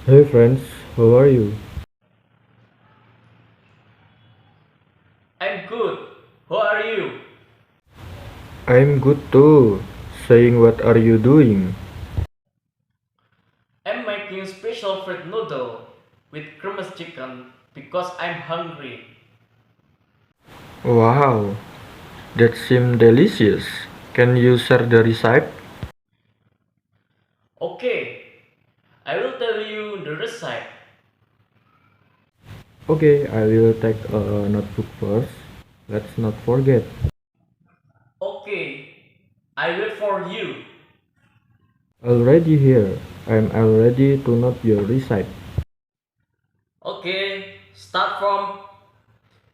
Hey friends, how are you? I'm good. Who are you? I'm good too. Saying what are you doing? I'm making special fried noodle with creamus chicken because I'm hungry. Wow, that seems delicious. Can you share the recipe? Okay, I will tell you the recipe. Okay, I will take a notebook first. Let's not forget. Okay, I wait for you. Already here. I'm already to note your recipe. Okay, start from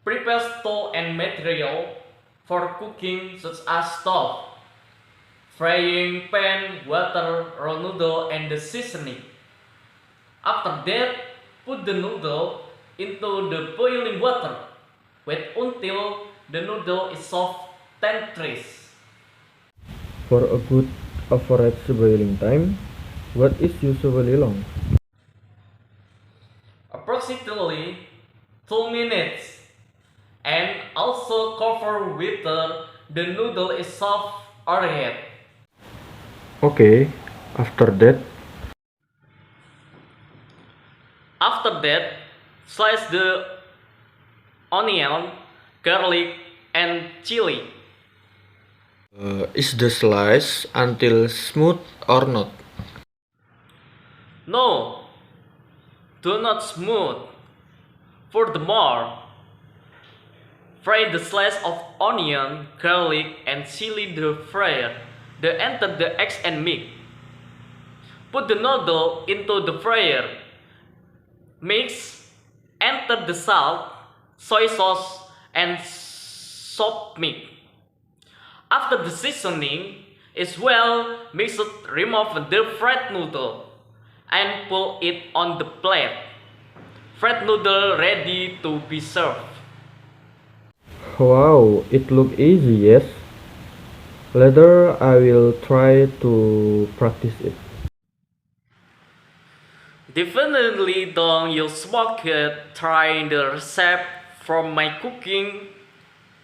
prepare stove and material for cooking such as stove, frying pan, water, raw noodle and the seasoning. After that, put the noodle into the boiling water. Wait until the noodle is soft 10 trays. For a good average boiling time, what is usually long? Approximately 2 minutes. And also cover whether the noodle is soft or hard. Okay, after that, After that, slice the onion, garlic, and chili. is the slice until smooth or not? No, do not smooth. Furthermore, fry the slice of onion, garlic, and chili the fryer. Then enter the eggs and milk. Put the noodle into the fryer. Mix. Enter the salt, soy sauce, and soap milk. After the seasoning is well mixed, remove the fried noodle and put it on the plate. Fried noodle ready to be served. Wow, it look easy, yes? Later, I will try to practice it. Definitely don't use smoke it. Try the recipe from my cooking.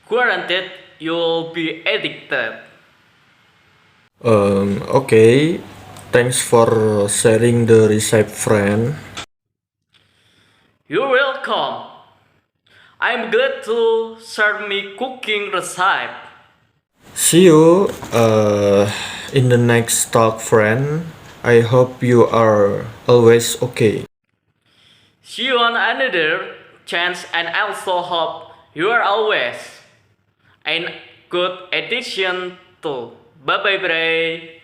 Guaranteed you'll be addicted. Okay. Thanks for sharing the recipe, friend. You're welcome. I'm glad to share me cooking recipe. See you in the next talk, friend. I hope you are always okay. See you on another chance and also hope you are always a good addition to. Bye bye bye.